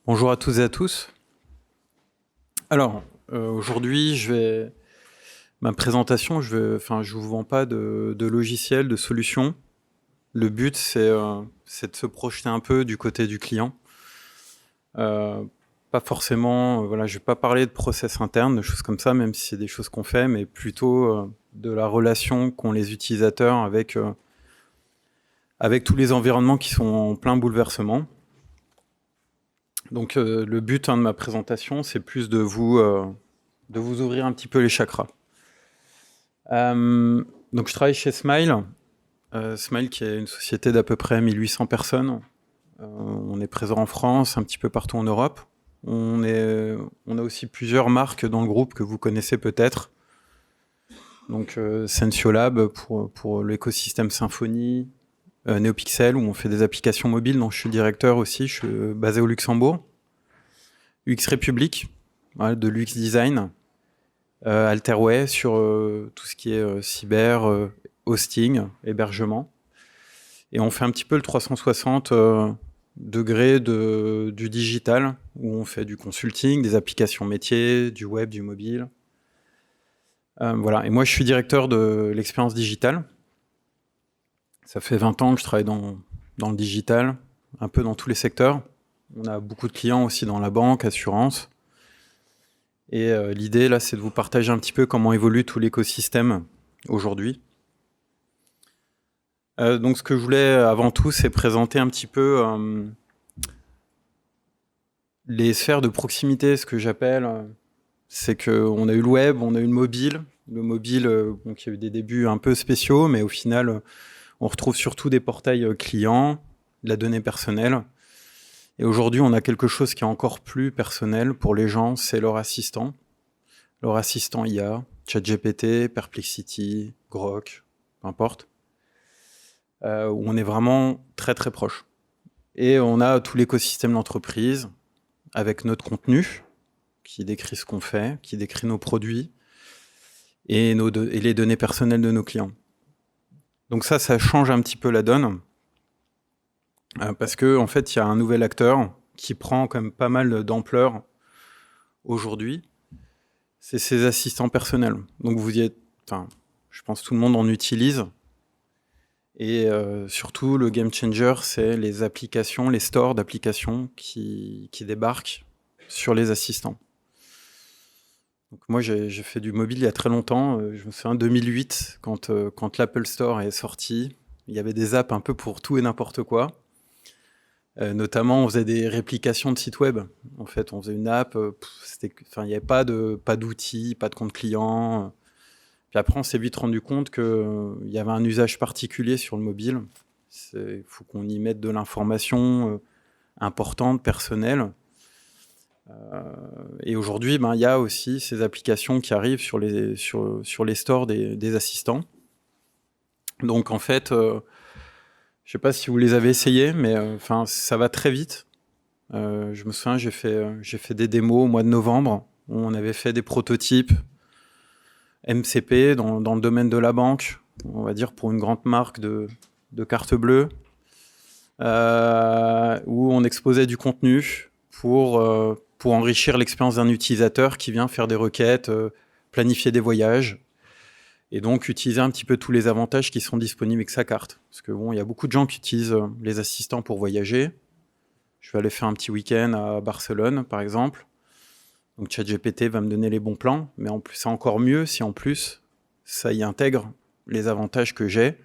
Bonjour à toutes et à tous. Alors, aujourd'hui, ma présentation, je vous vends pas de logiciel, de solution. Le but, c'est de se projeter un peu du côté du client. Pas forcément, voilà, je vais pas parler de process interne, de choses comme ça, même si c'est des choses qu'on fait, mais plutôt de la relation qu'ont les utilisateurs avec tous les environnements qui sont en plein bouleversement. Donc, le but de ma présentation, c'est plus de vous ouvrir un petit peu les chakras. Donc je travaille chez Smile. Smile qui est une société d'à peu près 1800 personnes. On est présent en France, un petit peu partout en Europe. On a aussi plusieurs marques dans le groupe que vous connaissez peut-être. Donc Sensiolab pour l'écosystème Symfony, NeoPixel où on fait des applications mobiles dont je suis directeur aussi, je suis basé au Luxembourg. UX Republic, voilà, de l'UX Design. Alterway sur tout ce qui est cyber, hosting, hébergement. Et on fait un petit peu le 360 degrés du digital, où on fait du consulting, des applications métiers, du web, du mobile. Voilà. Et moi, je suis directeur de l'expérience digitale. Ça fait 20 ans que je travaille dans le digital, un peu dans tous les secteurs. On a beaucoup de clients aussi dans la banque, assurance. Et l'idée, là, c'est de vous partager un petit peu comment évolue tout l'écosystème aujourd'hui. Donc, ce que je voulais avant tout, c'est présenter un petit peu les sphères de proximité, ce que j'appelle. C'est qu'on a eu le web, on a eu le mobile. Le mobile, donc il y a eu des débuts un peu spéciaux, mais au final, on retrouve surtout des portails clients, de la donnée personnelle. Et aujourd'hui, on a quelque chose qui est encore plus personnel pour les gens, c'est leur assistant. Leur assistant IA, ChatGPT, Perplexity, Grok, peu importe. Où on est vraiment très très proche. Et on a tout l'écosystème d'entreprise avec notre contenu qui décrit ce qu'on fait, qui décrit nos produits et les données personnelles de nos clients. Donc ça change un petit peu la donne parce que en fait, il y a un nouvel acteur qui prend quand même pas mal d'ampleur aujourd'hui. C'est ces assistants personnels. Donc je pense que tout le monde en utilise. Et surtout, le game changer, c'est les applications, les stores d'applications qui débarquent sur les assistants. Donc moi, j'ai fait du mobile il y a très longtemps. Je me souviens, 2008, quand l'Apple Store est sorti, il y avait des apps un peu pour tout et n'importe quoi. Notamment, on faisait des réplications de sites web. En fait, on faisait une app, il n'y avait pas d'outils, pas de compte client. Puis après, on s'est vite rendu compte qu'il y avait un usage particulier sur le mobile. Il faut qu'on y mette de l'information importante, personnelle. Et aujourd'hui, il y a aussi ces applications qui arrivent sur les stores des assistants. Donc en fait, je ne sais pas si vous les avez essayés, mais ça va très vite. Je me souviens, j'ai fait des démos au mois de novembre. Où on avait fait des prototypes MCP dans le domaine de la banque, on va dire pour une grande marque de carte bleue, où on exposait du contenu pour enrichir l'expérience d'un utilisateur qui vient faire des requêtes, planifier des voyages, et donc utiliser un petit peu tous les avantages qui sont disponibles avec sa carte. Parce que il y a beaucoup de gens qui utilisent les assistants pour voyager. Je vais aller faire un petit week-end à Barcelone, par exemple. Donc ChatGPT va me donner les bons plans, mais en plus, c'est encore mieux si en plus, ça y intègre les avantages que j'ai.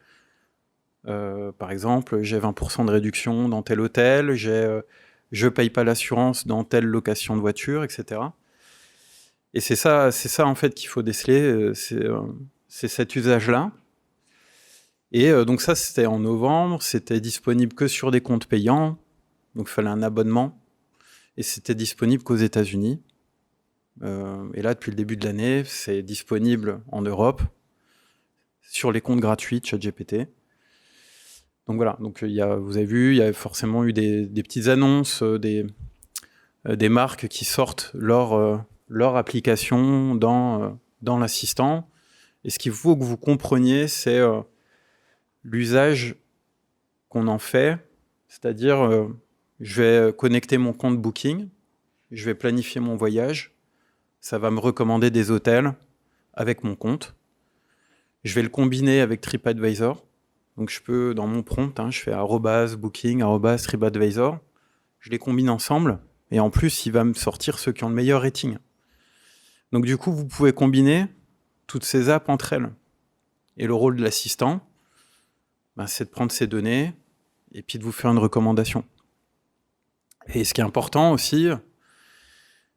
Par exemple, j'ai 20% de réduction dans tel hôtel, je paye pas l'assurance dans telle location de voiture, etc. Et c'est ça en fait qu'il faut déceler, c'est cet usage-là. Et donc ça, c'était en novembre, c'était disponible que sur des comptes payants, donc il fallait un abonnement, et c'était disponible qu'aux États-Unis. Et là, depuis le début de l'année, c'est disponible en Europe sur les comptes gratuits de ChatGPT. Donc voilà, donc vous avez vu, il y a forcément eu des petites annonces, des marques qui sortent leur application dans l'assistant. Et ce qu'il faut que vous compreniez, c'est l'usage qu'on en fait, c'est-à-dire Je vais connecter mon compte Booking, je vais planifier mon voyage, ça va me recommander des hôtels avec mon compte. Je vais le combiner avec TripAdvisor. Donc je peux, dans mon prompt, je fais @booking, @TripAdvisor. Je les combine ensemble et en plus, il va me sortir ceux qui ont le meilleur rating. Donc du coup, vous pouvez combiner toutes ces apps entre elles. Et le rôle de l'assistant, c'est de prendre ces données et puis de vous faire une recommandation. Et ce qui est important aussi,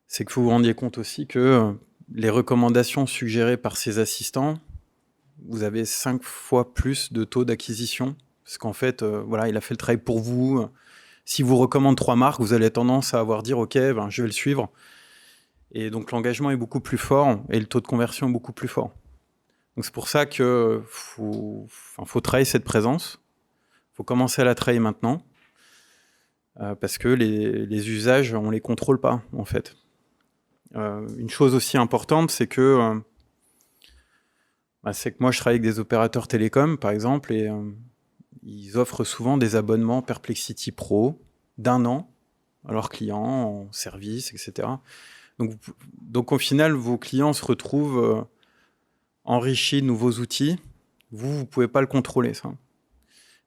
c'est que vous vous rendiez compte aussi que les recommandations suggérées par ces assistants, vous avez 5 fois plus de taux d'acquisition. Parce qu'en fait, il a fait le travail pour vous. Si vous recommande 3 marques, vous allez tendance à dire « Ok, je vais le suivre ». Et donc l'engagement est beaucoup plus fort et le taux de conversion est beaucoup plus fort. Donc c'est pour ça qu'il faut travailler cette présence. Il faut commencer à la travailler maintenant. Parce que les usages, on ne les contrôle pas, en fait. Une chose aussi importante, c'est que moi, je travaille avec des opérateurs télécoms, par exemple, et ils offrent souvent des abonnements Perplexity Pro d'1 an à leurs clients, en service, etc. Donc au final, vos clients se retrouvent enrichis de nouveaux outils. Vous ne pouvez pas le contrôler, ça.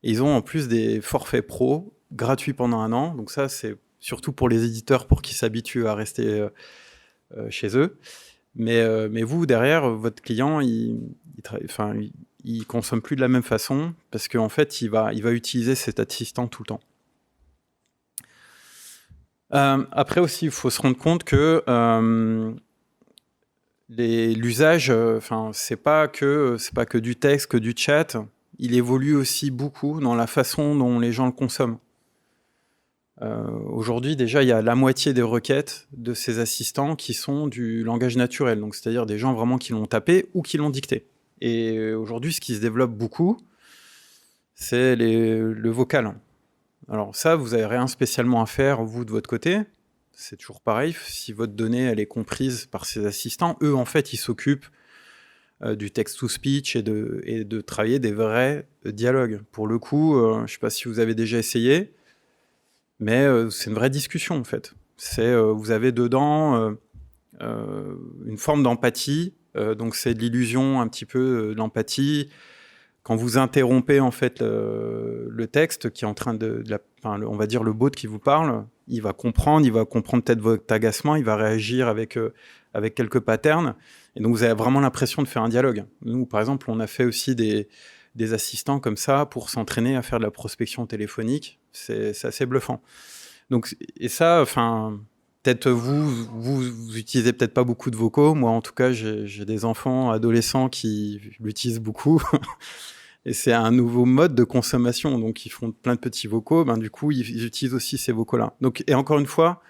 Et ils ont en plus des forfaits pro gratuits pendant 1 an. Donc ça, c'est surtout pour les éditeurs pour qu'ils s'habituent à rester chez eux. Mais vous, derrière, votre client, il consomme plus de la même façon parce qu'en fait, il va utiliser cet assistant tout le temps. Après aussi, il faut se rendre compte que l'usage, c'est pas que du texte, que du chat. Il évolue aussi beaucoup dans la façon dont les gens le consomment. Aujourd'hui, déjà, il y a la moitié des requêtes de ces assistants qui sont du langage naturel, donc c'est-à-dire des gens vraiment qui l'ont tapé ou qui l'ont dicté. Et aujourd'hui, ce qui se développe beaucoup, c'est le vocal. Alors ça, vous n'avez rien spécialement à faire, vous, de votre côté. C'est toujours pareil, si votre donnée, elle est comprise par ces assistants, eux, en fait, ils s'occupent du text-to-speech et de travailler des vrais dialogues. Pour le coup, je ne sais pas si vous avez déjà essayé, mais c'est une vraie discussion, en fait. Vous avez dedans une forme d'empathie, donc c'est de l'illusion un petit peu de l'empathie. Quand vous interrompez en fait le texte qui est en train on va dire le bot qui vous parle, il va comprendre peut-être votre agacement, il va réagir avec quelques patterns, et donc vous avez vraiment l'impression de faire un dialogue. Nous, par exemple, on a fait aussi des assistants comme ça pour s'entraîner à faire de la prospection téléphonique. C'est assez bluffant. Donc, et ça, peut-être vous utilisez peut-être pas beaucoup de vocaux. Moi, en tout cas, j'ai des enfants, adolescents qui l'utilisent beaucoup. Et c'est un nouveau mode de consommation. Donc, ils font plein de petits vocaux. Du coup, ils utilisent aussi ces vocaux-là. Donc, et encore une fois,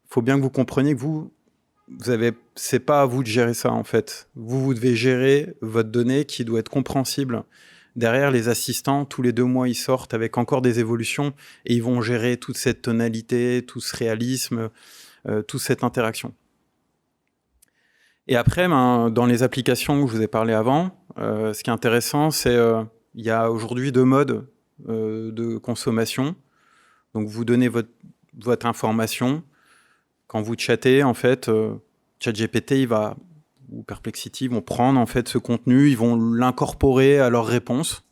il faut bien que vous compreniez que c'est pas à vous de gérer ça, en fait. Vous devez gérer votre donnée qui doit être compréhensible. Derrière, les assistants, tous les 2 mois, ils sortent avec encore des évolutions et ils vont gérer toute cette tonalité, tout ce réalisme, toute cette interaction. Et après, dans les applications que je vous ai parlé avant, ce qui est intéressant, c'est il y a aujourd'hui 2 modes de consommation. Donc, vous donnez votre information. Quand vous chattez, en fait, ChatGPT, ou Perplexity vont prendre en fait ce contenu, ils vont l'incorporer à leurs réponses.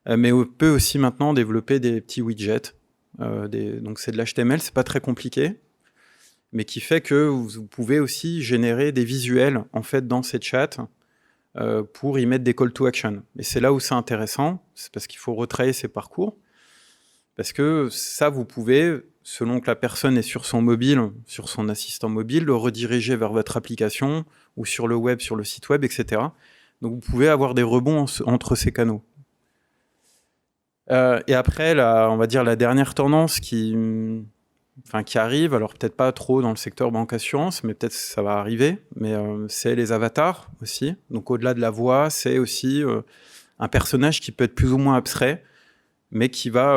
Mais on peut aussi maintenant développer des petits widgets. Donc c'est de l'HTML, c'est pas très compliqué, mais qui fait que vous pouvez aussi générer des visuels en fait dans ces chats pour y mettre des call to action. Et c'est là où c'est intéressant, c'est parce qu'il faut retravailler ses parcours, parce que ça, vous pouvez, selon que la personne est sur son mobile, sur son assistant mobile, le rediriger vers votre application ou sur le web, sur le site web, etc. Donc vous pouvez avoir des rebonds entre ces canaux. Et après, on va dire la dernière tendance qui arrive, alors peut-être pas trop dans le secteur banque-assurance, mais peut-être ça va arriver, mais c'est les avatars aussi. Donc au-delà de la voix, c'est aussi un personnage qui peut être plus ou moins abstrait, mais qui va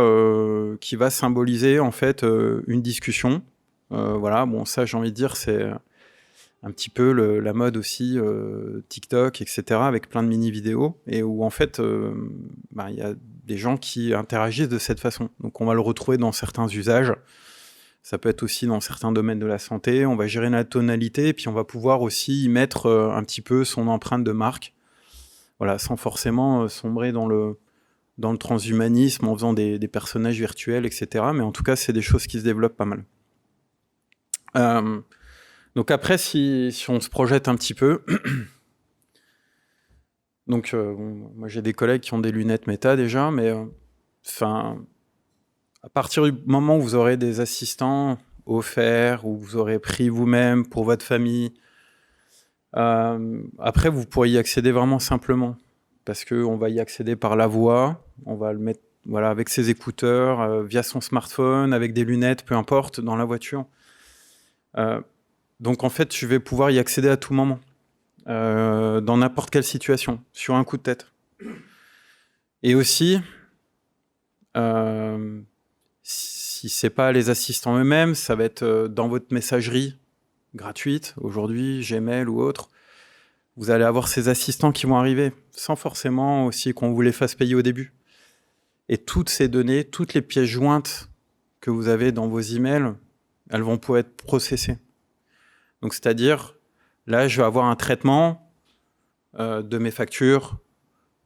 symboliser en fait une discussion. Voilà, bon, ça j'ai envie de dire, un petit peu la mode aussi TikTok, etc., avec plein de mini-vidéos, et où en fait, il y a des gens qui interagissent de cette façon. Donc on va le retrouver dans certains usages. Ça peut être aussi dans certains domaines de la santé. On va gérer la tonalité, et puis on va pouvoir aussi y mettre un petit peu son empreinte de marque, voilà, sans forcément sombrer dans le transhumanisme en faisant des personnages virtuels, etc. Mais en tout cas, c'est des choses qui se développent pas mal. Donc après, si on se projette un petit peu, donc moi j'ai des collègues qui ont des lunettes méta déjà, mais à partir du moment où vous aurez des assistants offerts, ou vous aurez pris vous-même pour votre famille, après vous pourrez y accéder vraiment simplement, parce qu'on va y accéder par la voix, on va le mettre avec ses écouteurs, via son smartphone, avec des lunettes, peu importe, dans la voiture. Donc en fait, je vais pouvoir y accéder à tout moment, dans n'importe quelle situation, sur un coup de tête. Et aussi, si c'est pas les assistants eux-mêmes, ça va être dans votre messagerie gratuite, aujourd'hui, Gmail ou autre. Vous allez avoir ces assistants qui vont arriver, sans forcément aussi qu'on vous les fasse payer au début. Et toutes ces données, toutes les pièces jointes que vous avez dans vos emails, elles vont pouvoir être processées. Donc, c'est-à-dire, là, je vais avoir un traitement de mes factures,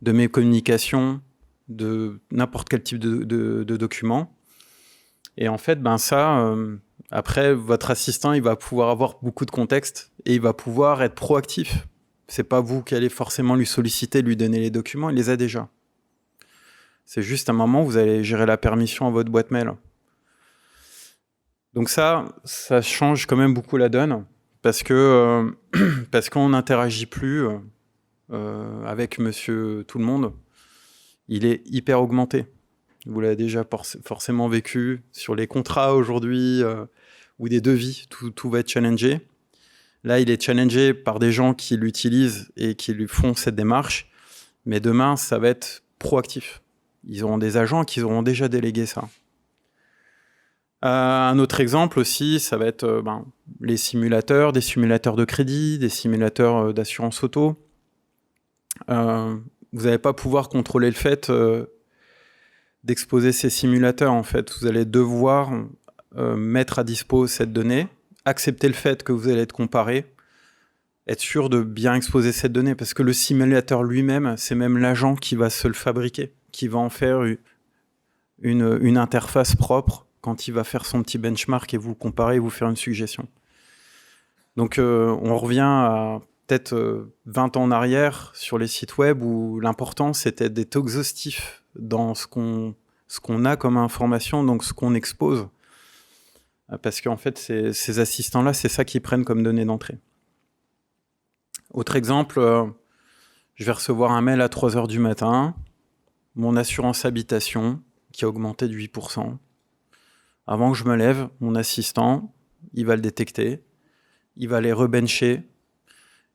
de mes communications, de n'importe quel type de document. Et en fait, après, votre assistant, il va pouvoir avoir beaucoup de contexte et il va pouvoir être proactif. C'est pas vous qui allez forcément lui solliciter, lui donner les documents, il les a déjà. C'est juste un moment où vous allez gérer la permission à votre boîte mail. Donc ça change quand même beaucoup la donne, parce qu'on n'interagit plus avec monsieur tout le monde. Il est hyper augmenté. Vous l'avez déjà forcément vécu sur les contrats aujourd'hui, ou des devis, tout va être challengé. Là, il est challengé par des gens qui l'utilisent et qui lui font cette démarche, mais demain, ça va être proactif. Ils auront des agents qui auront déjà délégué ça. Un autre exemple aussi, ça va être les simulateurs, des simulateurs de crédit, des simulateurs d'assurance auto. Vous n'allez pas pouvoir contrôler le fait d'exposer ces simulateurs. En fait, vous allez devoir mettre à dispo cette donnée, accepter le fait que vous allez être comparé, être sûr de bien exposer cette donnée, parce que le simulateur lui-même, c'est même l'agent qui va se le fabriquer, qui va en faire une interface propre quand il va faire son petit benchmark et vous comparer et vous faire une suggestion. Donc on revient à peut-être 20 ans en arrière sur les sites web où l'important c'était d'être exhaustif dans ce qu'on a comme information, donc ce qu'on expose. Parce qu'en fait, ces assistants-là, c'est ça qu'ils prennent comme données d'entrée. Autre exemple, je vais recevoir un mail à 3h du matin, mon assurance habitation qui a augmenté de 8%. Avant que je me lève, mon assistant, il va le détecter, il va les rebencher,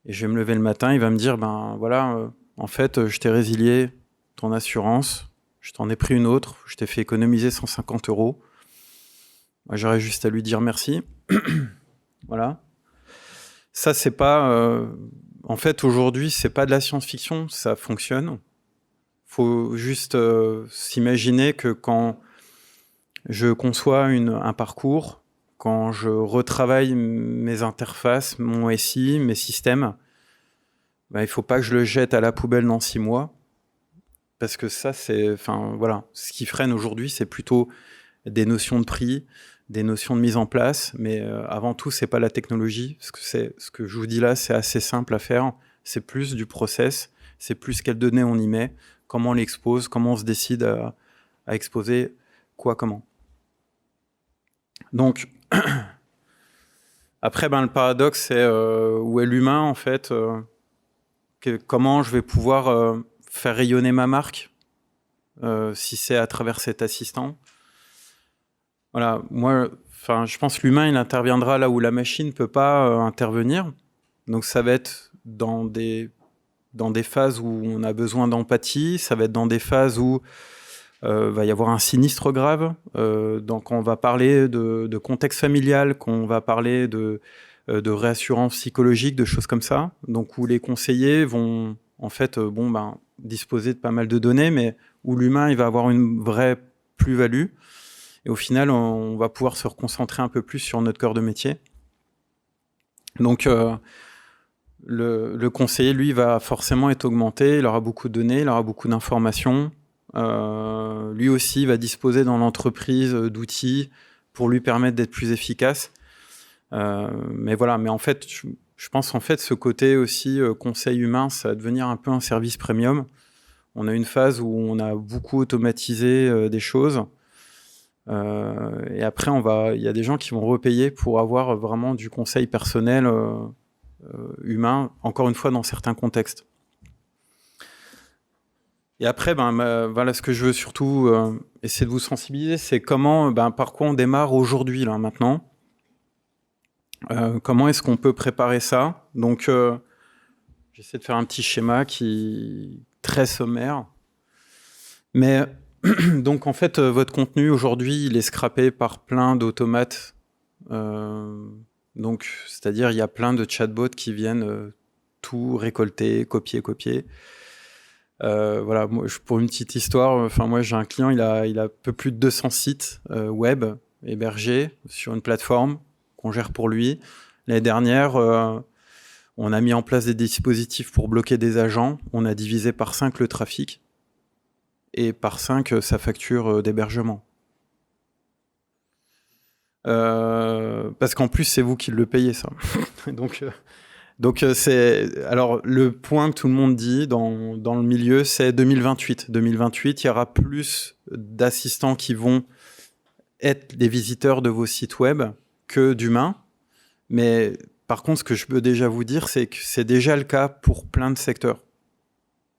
et je vais me lever le matin, il va me dire, en fait, je t'ai résilié ton assurance, je t'en ai pris une autre, je t'ai fait économiser 150 €. Moi, j'aurais juste à lui dire merci. Voilà. Ça, c'est pas... en fait, aujourd'hui, c'est pas de la science-fiction, ça fonctionne. Faut juste s'imaginer que quand je conçois un parcours, quand je retravaille mes interfaces, mon SI, mes systèmes, il ne faut pas que je le jette à la poubelle dans 6 mois. Parce que ça, ce qui freine aujourd'hui, c'est plutôt des notions de prix, des notions de mise en place. Mais avant tout, c'est pas la technologie. Ce que je vous dis là, c'est assez simple à faire. C'est plus du process, c'est plus quelles données on y met, comment on l'expose, comment on se décide à exposer quoi, comment. Donc, après, le paradoxe, c'est où est l'humain, en fait, comment je vais pouvoir faire rayonner ma marque, si c'est à travers cet assistant. Voilà, moi, je pense que l'humain, il interviendra là où la machine ne peut pas intervenir. Donc, ça va être dans des phases où on a besoin d'empathie, ça va être dans des phases où va y avoir un sinistre grave, donc on va parler de contexte familial, qu'on va parler de de réassurance psychologique, de choses comme ça. Donc, où les conseillers vont, en fait, disposer de pas mal de données, mais où l'humain, il va avoir une vraie plus-value. Et au final, on va pouvoir se reconcentrer un peu plus sur notre cœur de métier. Donc, le conseiller, lui, va forcément être augmenté. Il aura beaucoup de données, il aura beaucoup d'informations. Lui aussi, il va disposer dans l'entreprise d'outils pour lui permettre d'être plus efficace. Mais voilà, mais en fait, je pense en fait ce côté aussi conseil humain, ça va devenir un peu un service premium. On a une phase où on a beaucoup automatisé des choses. Et après, il y a des gens qui vont repayer pour avoir vraiment du conseil personnel humain, encore une fois dans certains contextes. Et après, voilà, ce que je veux surtout essayer de vous sensibiliser, c'est comment, par quoi on démarre aujourd'hui, là, maintenant. Comment est-ce qu'on peut préparer ça? Donc, j'essaie de faire un petit schéma qui est très sommaire. Mais donc, en fait, votre contenu aujourd'hui, il est scrappé par plein d'automates. Donc, c'est-à-dire, il y a plein de chatbots qui viennent tout récolter, copier. Voilà, moi, pour une petite histoire, moi, j'ai un client, il a un peu plus de 200 sites web hébergés sur une plateforme qu'on gère pour lui. L'année dernière, on a mis en place des dispositifs pour bloquer des agents. On a divisé par 5 le trafic et par 5 sa facture d'hébergement. Parce qu'en plus, c'est vous qui le payez, ça. Donc c'est... Alors, le point que tout le monde dit dans le milieu, c'est 2028. 2028, il y aura plus d'assistants qui vont être des visiteurs de vos sites web que d'humains. Mais par contre, ce que je peux déjà vous dire, c'est que c'est déjà le cas pour plein de secteurs.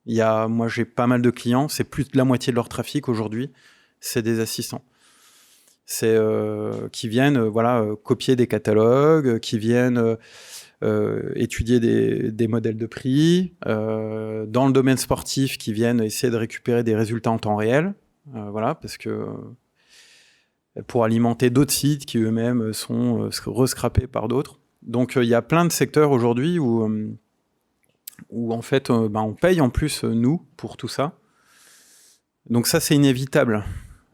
Moi, j'ai pas mal de clients, c'est plus de la moitié de leur trafic aujourd'hui, c'est des assistants. C'est qui viennent copier des catalogues, qui viennent étudier des modèles de prix, dans le domaine sportif, qui viennent essayer de récupérer des résultats en temps réel, parce que pour alimenter d'autres sites qui eux-mêmes sont rescrapés par d'autres. Donc il y a plein de secteurs aujourd'hui où en fait on paye en plus nous pour tout ça. Donc ça c'est inévitable.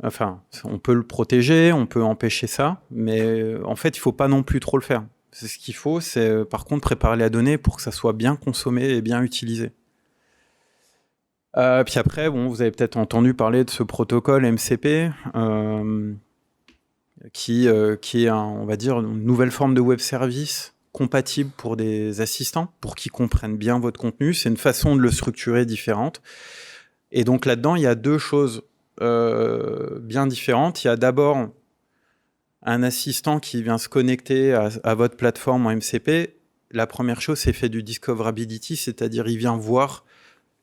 Enfin, on peut le protéger, on peut empêcher ça, mais en fait il faut pas non plus trop le faire. Ce qu'il faut, c'est par contre préparer la donnée pour que ça soit bien consommé et bien utilisé. Puis après, vous avez peut-être entendu parler de ce protocole MCP, qui est on va dire, une nouvelle forme de web service compatible pour des assistants, pour qu'ils comprennent bien votre contenu. C'est une façon de le structurer différente. Et donc là-dedans, il y a deux choses bien différentes. Il y a d'abord un assistant qui vient se connecter à votre plateforme en MCP. La première chose, c'est fait du discoverability, c'est-à-dire il vient voir,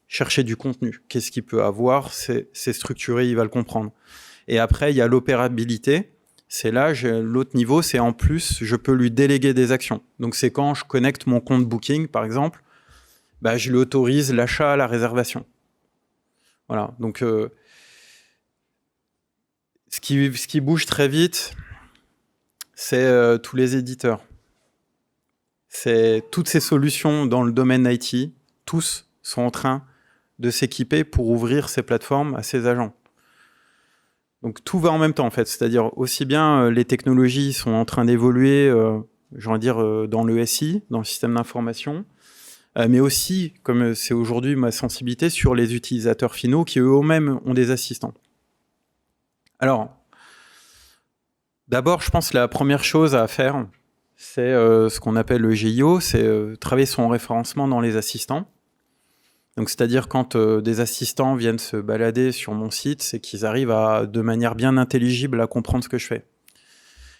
chercher du contenu. Qu'est-ce qu'il peut avoir? C'est structuré, il va le comprendre. Et après, il y a l'opérabilité. C'est là, l'autre niveau, c'est en plus, je peux lui déléguer des actions. Donc c'est quand je connecte mon compte Booking, par exemple, je lui autorise l'achat à la réservation. Voilà, donc ce qui bouge très vite, c'est tous les éditeurs. C'est toutes ces solutions dans le domaine IT, tous sont en train de s'équiper pour ouvrir ces plateformes à ces agents. Donc tout va en même temps en fait, c'est-à-dire aussi bien les technologies sont en train d'évoluer, dans le SI, dans le système d'information, mais aussi, comme c'est aujourd'hui ma sensibilité, sur les utilisateurs finaux qui eux-mêmes ont des assistants. Alors, d'abord, je pense que la première chose à faire, c'est ce qu'on appelle le GIO, c'est travailler son référencement dans les assistants. Donc, c'est-à-dire quand des assistants viennent se balader sur mon site, c'est qu'ils arrivent de manière bien intelligible à comprendre ce que je fais.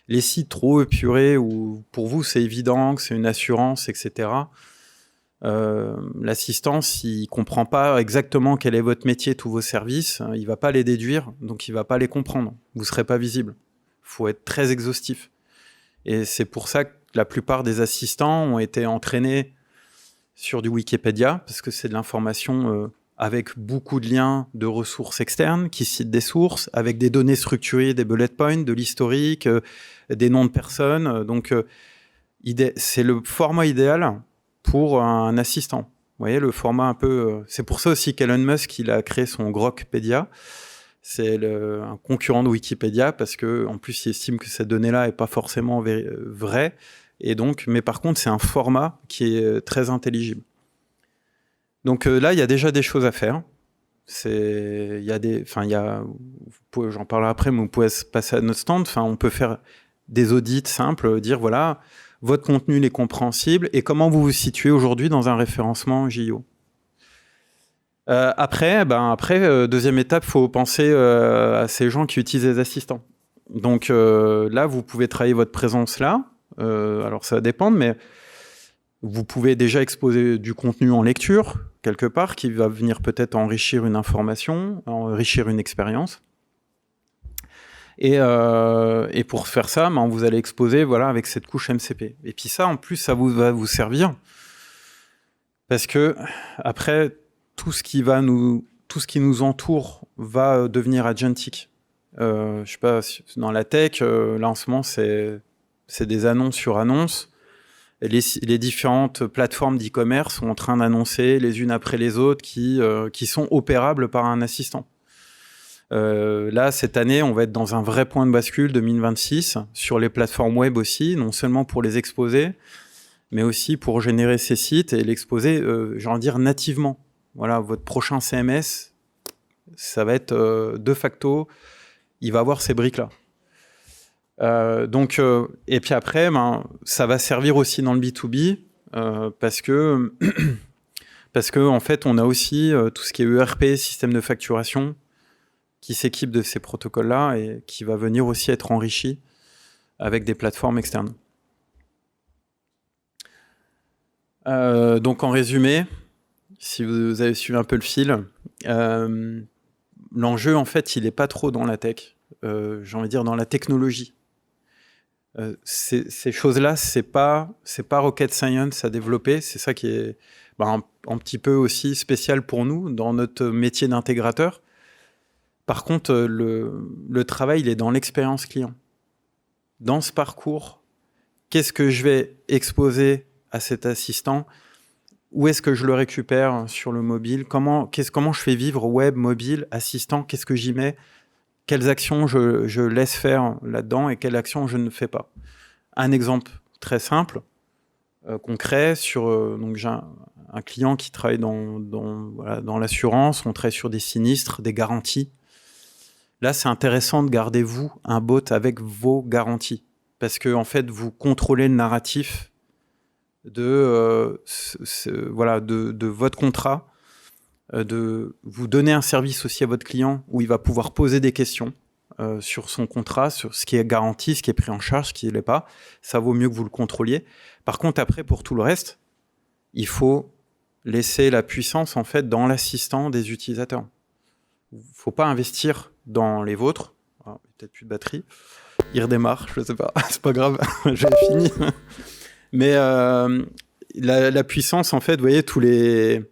Les sites trop épurés où pour vous c'est évident que c'est une assurance, etc. L'assistant, s'il comprend pas exactement quel est votre métier, tous vos services, il va pas les déduire, donc il va pas les comprendre. Vous serez pas visible. Faut être très exhaustif. Et c'est pour ça que la plupart des assistants ont été entraînés sur du Wikipédia, parce que c'est de l'information avec beaucoup de liens de ressources externes qui citent des sources, avec des données structurées, des bullet points, de l'historique, des noms de personnes. Donc c'est le format idéal pour un assistant. Vous voyez, le format un peu... c'est pour ça aussi qu'Elon Musk, il a créé son Grokpedia. C'est un concurrent de Wikipédia parce que en plus, il estime que cette donnée-là est pas forcément vraie. Et donc, mais par contre, c'est un format qui est très intelligible. Donc là, il y a déjà des choses à faire. Il y a des, enfin, il y a, j'en parlerai après, mais vous pouvez passer à notre stand. Enfin, on peut faire des audits simples, dire voilà, votre contenu il est compréhensible et comment vous vous situez aujourd'hui dans un référencement JO. Après, deuxième étape, faut penser à ces gens qui utilisent les assistants. Donc là, vous pouvez travailler votre présence là. Alors ça va dépendre, mais vous pouvez déjà exposer du contenu en lecture, quelque part, qui va venir peut-être enrichir une information, enrichir une expérience. Et pour faire ça, vous allez exposer avec cette couche MCP. Et puis ça, en plus, ça va vous servir. Parce que, après, tout ce qui nous entoure va devenir agentic. Je sais pas, dans la tech, là en ce moment, c'est des annonces sur annonces. Les différentes plateformes d'e-commerce sont en train d'annoncer les unes après les autres qui sont opérables par un assistant. Là, cette année, on va être dans un vrai point de bascule 2026 sur les plateformes web aussi, non seulement pour les exposer, mais aussi pour générer ces sites et l'exposer, j'ai envie de dire, nativement. Voilà, votre prochain CMS, ça va être de facto, il va avoir ces briques-là. Et puis après, ça va servir aussi dans le B2B parce que en fait, on a aussi tout ce qui est ERP, système de facturation, qui s'équipe de ces protocoles-là et qui va venir aussi être enrichi avec des plateformes externes. Donc en résumé, si vous avez suivi un peu le fil, l'enjeu en fait, il n'est pas trop dans la tech, j'ai envie de dire dans la technologie. Ces choses-là, c'est pas rocket science à développer. C'est ça qui est un petit peu aussi spécial pour nous dans notre métier d'intégrateur. Par contre, le travail, il est dans l'expérience client. Dans ce parcours, qu'est-ce que je vais exposer à cet assistant? Où est-ce que je le récupère sur le mobile? Comment je fais vivre web, mobile, assistant? Qu'est-ce que j'y mets? Quelles actions je laisse faire là-dedans et quelles actions je ne fais pas. Un exemple très simple, concret, donc j'ai un client qui travaille dans l'assurance, on travaille sur des sinistres, des garanties. Là, c'est intéressant de garder, vous, un bot avec vos garanties. Parce que, en fait, vous contrôlez le narratif de votre contrat, de vous donner un service aussi à votre client où il va pouvoir poser des questions sur son contrat, sur ce qui est garanti, ce qui est pris en charge, ce qui ne l'est pas. Ça vaut mieux que vous le contrôliez. Par contre, après, pour tout le reste, il faut laisser la puissance, en fait, dans l'assistant des utilisateurs. Il ne faut pas investir dans les vôtres. Ah, peut-être plus de batterie. Il redémarre, je ne sais pas. C'est pas grave, j'ai fini. Mais la puissance, en fait, vous voyez, tous les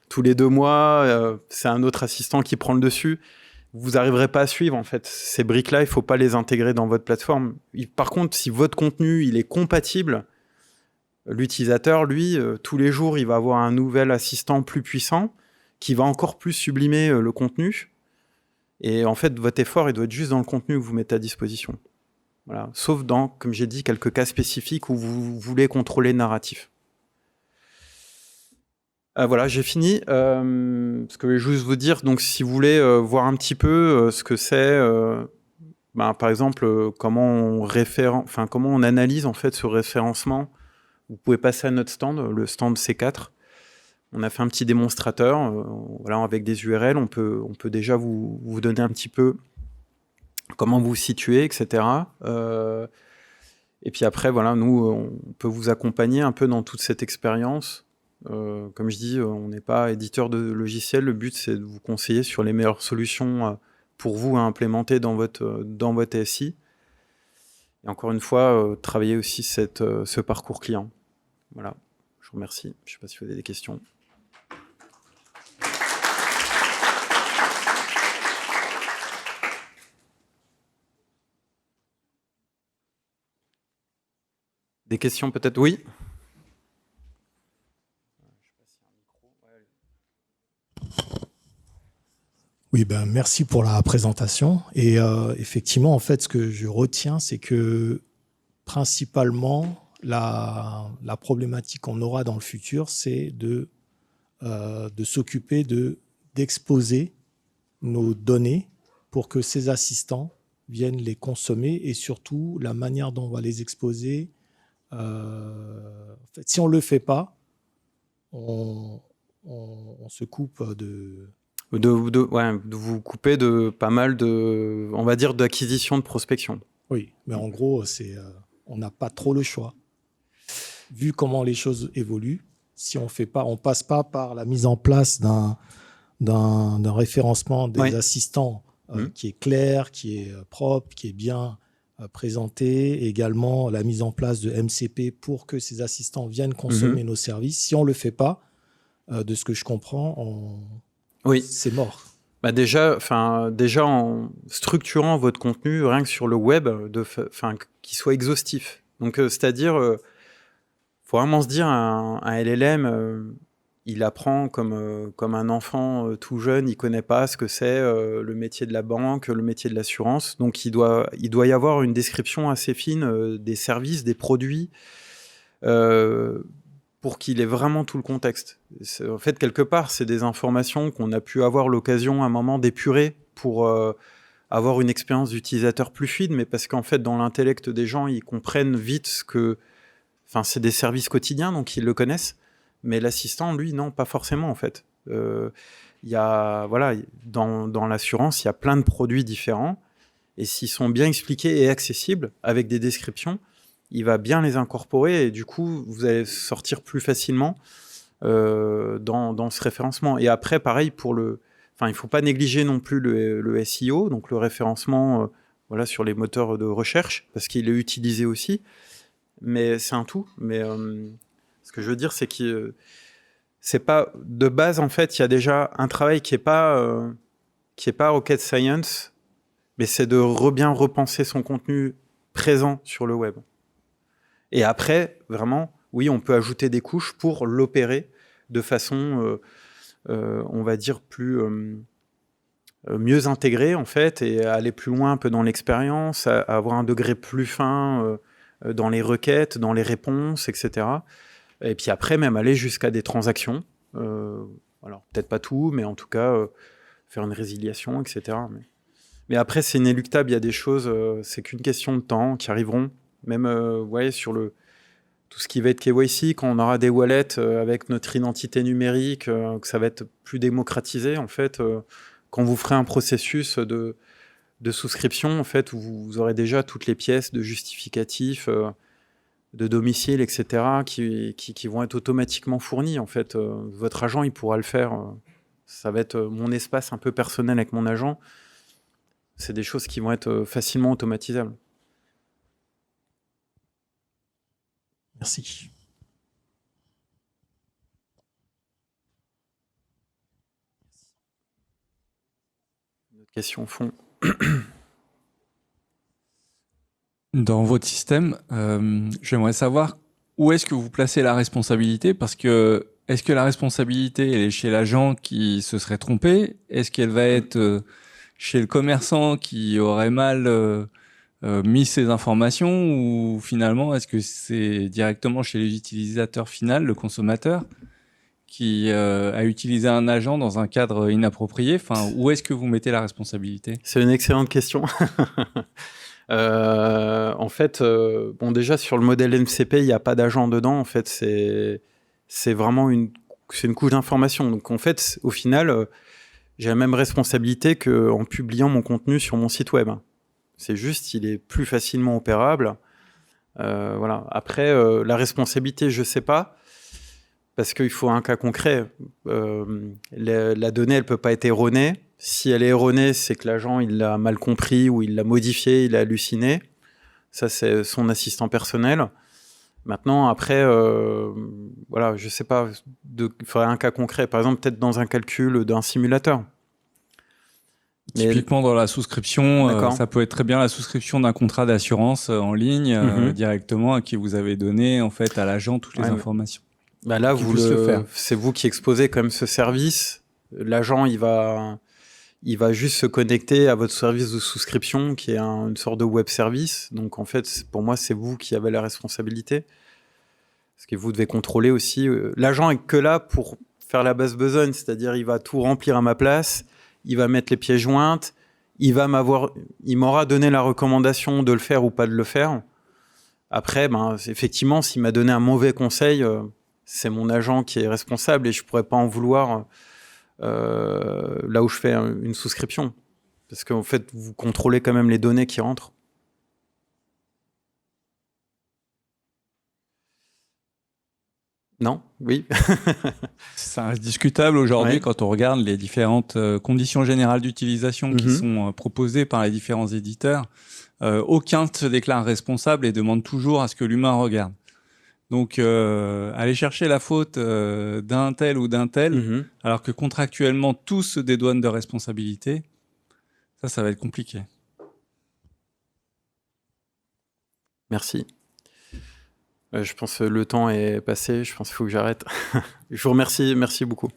2 mois, c'est un autre assistant qui prend le dessus. Vous n'arriverez pas à suivre, en fait. Ces briques-là, il ne faut pas les intégrer dans votre plateforme. Par contre, si votre contenu, il est compatible, l'utilisateur, lui, tous les jours, il va avoir un nouvel assistant plus puissant qui va encore plus sublimer le contenu. Et en fait, votre effort, il doit être juste dans le contenu que vous mettez à disposition. Voilà. Sauf dans, comme j'ai dit, quelques cas spécifiques où vous voulez contrôler le narratif. Voilà, j'ai fini. Ce que je vais juste vous dire, donc si vous voulez voir un petit peu ce que c'est, par exemple, comment on analyse en fait ce référencement, vous pouvez passer à notre stand, le stand C4. On a fait un petit démonstrateur, avec des URL, on peut déjà vous donner un petit peu comment vous vous situez, etc. Et puis après, nous, on peut vous accompagner un peu dans toute cette expérience. Comme je dis, on n'est pas éditeur de logiciels. Le but, c'est de vous conseiller sur les meilleures solutions pour vous à implémenter dans votre SI. Et encore une fois, travailler aussi ce parcours client. Voilà, je vous remercie. Je ne sais pas si vous avez des questions. Des questions peut-être? Oui. Oui, ben, merci pour la présentation. Et effectivement, en fait, ce que je retiens, c'est que principalement, la problématique qu'on aura dans le futur, c'est de s'occuper d'exposer nos données pour que ces assistants viennent les consommer et surtout la manière dont on va les exposer. En fait, si on ne le fait pas, on se coupe De vous couper de pas mal de, on va dire, d'acquisition de prospection. Oui, mais en gros, on n'a pas trop le choix. Vu comment les choses évoluent, si on passe pas par la mise en place d'un référencement des assistants qui est clair, qui est propre, qui est bien présenté, également la mise en place de MCP pour que ces assistants viennent consommer nos services. Si on le fait pas, de ce que je comprends, c'est mort. Bah déjà, en structurant votre contenu, rien que sur le web, qu'il soit exhaustif. Donc, c'est-à-dire, faut vraiment se dire, un LLM, il apprend comme un enfant tout jeune, il connaît pas ce que c'est le métier de la banque, le métier de l'assurance. Donc, il doit y avoir une description assez fine des services, des produits, pour qu'il ait vraiment tout le contexte. En fait, quelque part, c'est des informations qu'on a pu avoir l'occasion à un moment d'épurer pour avoir une expérience d'utilisateur plus fluide, mais parce qu'en fait, dans l'intellect des gens, ils comprennent vite c'est des services quotidiens, donc ils le connaissent. Mais l'assistant, lui, non, pas forcément, en fait. Dans l'assurance, il y a plein de produits différents, et s'ils sont bien expliqués et accessibles, avec des descriptions, il va bien les incorporer et du coup, vous allez sortir plus facilement dans ce référencement. Et après, pareil, il ne faut pas négliger non plus le SEO, donc le référencement sur les moteurs de recherche, parce qu'il est utilisé aussi. Mais c'est un tout. Mais ce que je veux dire, c'est que c'est pas de base, en fait, il y a déjà un travail qui est pas rocket science, mais c'est de bien repenser son contenu présent sur le web. Et après, vraiment, oui, on peut ajouter des couches pour l'opérer de façon, on va dire, mieux intégrée, en fait, et aller plus loin un peu dans l'expérience, avoir un degré plus fin dans les requêtes, dans les réponses, etc. Et puis après, même aller jusqu'à des transactions. Alors, peut-être pas tout, mais en tout cas, faire une résiliation, etc. Mais après, c'est inéluctable. Il y a des choses, c'est qu'une question de temps qui arriveront. Même sur tout ce qui va être KYC, quand on aura des wallets avec notre identité numérique, que ça va être plus démocratisé, en fait, quand vous ferez un processus de souscription, en fait, où vous aurez déjà toutes les pièces de justificatifs, de domicile, etc., qui vont être automatiquement fournies. En fait, votre agent, il pourra le faire. Ça va être mon espace un peu personnel avec mon agent. C'est des choses qui vont être facilement automatisables. Merci. Une autre question au fond. Dans votre système, j'aimerais savoir où est-ce que vous placez la responsabilité, parce que est-ce que la responsabilité elle est chez l'agent qui se serait trompé? Est-ce qu'elle va être chez le commerçant qui aurait mal mis ses informations, ou finalement est-ce que c'est directement chez l'utilisateur final, le consommateur, qui a utilisé un agent dans un cadre inapproprié? Enfin, où est-ce que vous mettez la responsabilité? C'est une excellente question. En fait, déjà sur le modèle MCP, il n'y a pas d'agent dedans. En fait, c'est vraiment une couche d'information. Donc en fait, au final, j'ai la même responsabilité qu'en publiant mon contenu sur mon site web. C'est juste, il est plus facilement opérable. Voilà. Après, la responsabilité, je sais pas, parce qu'il faut un cas concret. La donnée, elle peut pas être erronée. Si elle est erronée, c'est que l'agent, il l'a mal compris ou il l'a modifié, il a halluciné. Ça, c'est son assistant personnel. Maintenant, après, je sais pas, il faudrait un cas concret. Par exemple, peut-être dans un calcul d'un simulateur. Typiquement dans la souscription, D'accord. ça peut être très bien la souscription d'un contrat d'assurance en ligne directement à qui vous avez donné en fait à l'agent toutes les informations. Bah là, Qu'il puisse le faire. c'est vous qui exposez quand même ce service. L'agent, il va juste se connecter à votre service de souscription qui est une sorte de web service. Donc en fait, pour moi, c'est vous qui avez la responsabilité. Parce que vous devez contrôler aussi. L'agent est que là pour faire la basse besogne, c'est-à-dire il va tout remplir à ma place, il va mettre les pièces jointes, il m'aura donné la recommandation de le faire ou pas de le faire. Après, effectivement, s'il m'a donné un mauvais conseil, c'est mon agent qui est responsable et je pourrais pas en vouloir là où je fais une souscription. Parce qu'en fait, vous contrôlez quand même les données qui rentrent. Non? Oui. Ça reste discutable aujourd'hui quand on regarde les différentes conditions générales d'utilisation qui sont proposées par les différents éditeurs. Aucun ne se déclare responsable et demande toujours à ce que l'humain regarde. Donc, aller chercher la faute d'un tel ou d'un tel, alors que contractuellement, tous se dédouanent de responsabilité, ça va être compliqué. Merci. Je pense que le temps est passé. Je pense qu'il faut que j'arrête. Je vous remercie. Merci beaucoup.